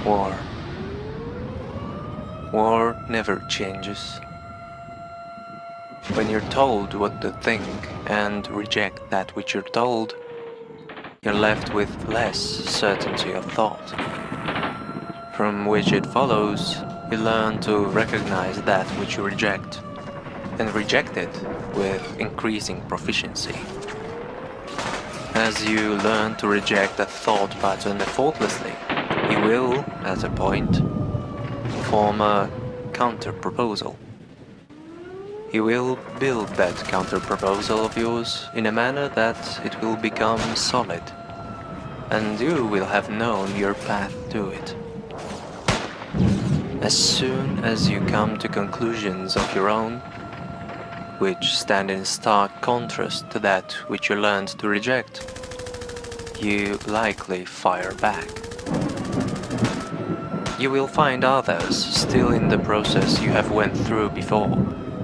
War. War never changes. When you're told what to think and reject that which you're told, you're left with less certainty of thought, from which it follows you learn to recognize that which you reject, and reject it with increasing proficiency. As you learn to reject a thought pattern effortlessly, you will, at a point, form a counter-proposal. You will build that counter-proposal of yours in a manner that it will become solid, and you will have known your path to it. As soon as you come to conclusions of your own, which stand in stark contrast to that which you learned to reject, you likely fire back. You will find others still in the process you have went through before,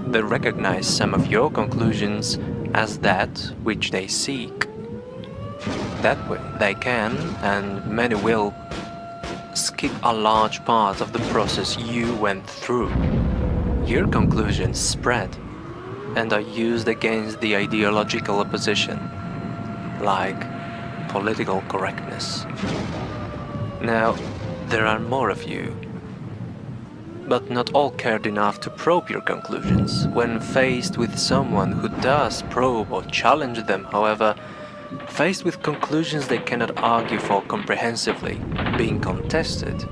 that recognize some of your conclusions as that which they seek. That way they can, and many will, skip a large part of the process you went through. Your conclusions spread and are used against the ideological opposition, like political correctness. Now, there are more of you, but not all cared enough to probe your conclusions. When faced with someone who does probe or challenge them, however, faced with conclusions they cannot argue for comprehensively, being contested,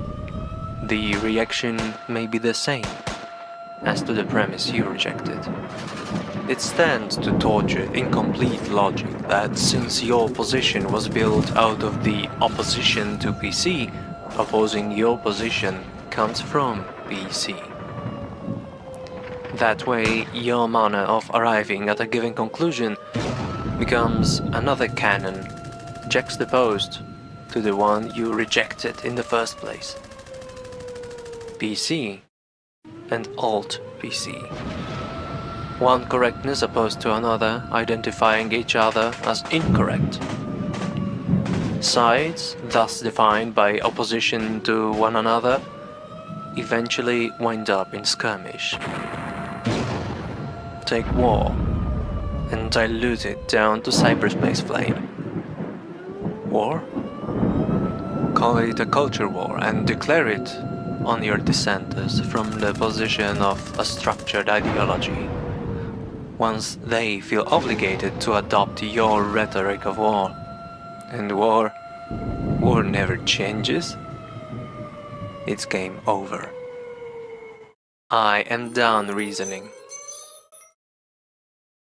the reaction may be the same as to the premise you rejected. It stands to torture incomplete logic that since your position was built out of the opposition to PC, opposing your position comes from PC. That way, your manner of arriving at a given conclusion becomes another canon, juxtaposed to the one you rejected in the first place. PC and Alt-PC. One correctness opposed to another, identifying each other as incorrect. Sides, thus defined by opposition to one another, eventually wind up in skirmish. Take war and dilute it down to cyberspace flame. War? Call it a culture war and declare it on your dissenters from the position of a structured ideology. Once they feel obligated to adopt your rhetoric of war. And war never changes. It's game over. I am done reasoning.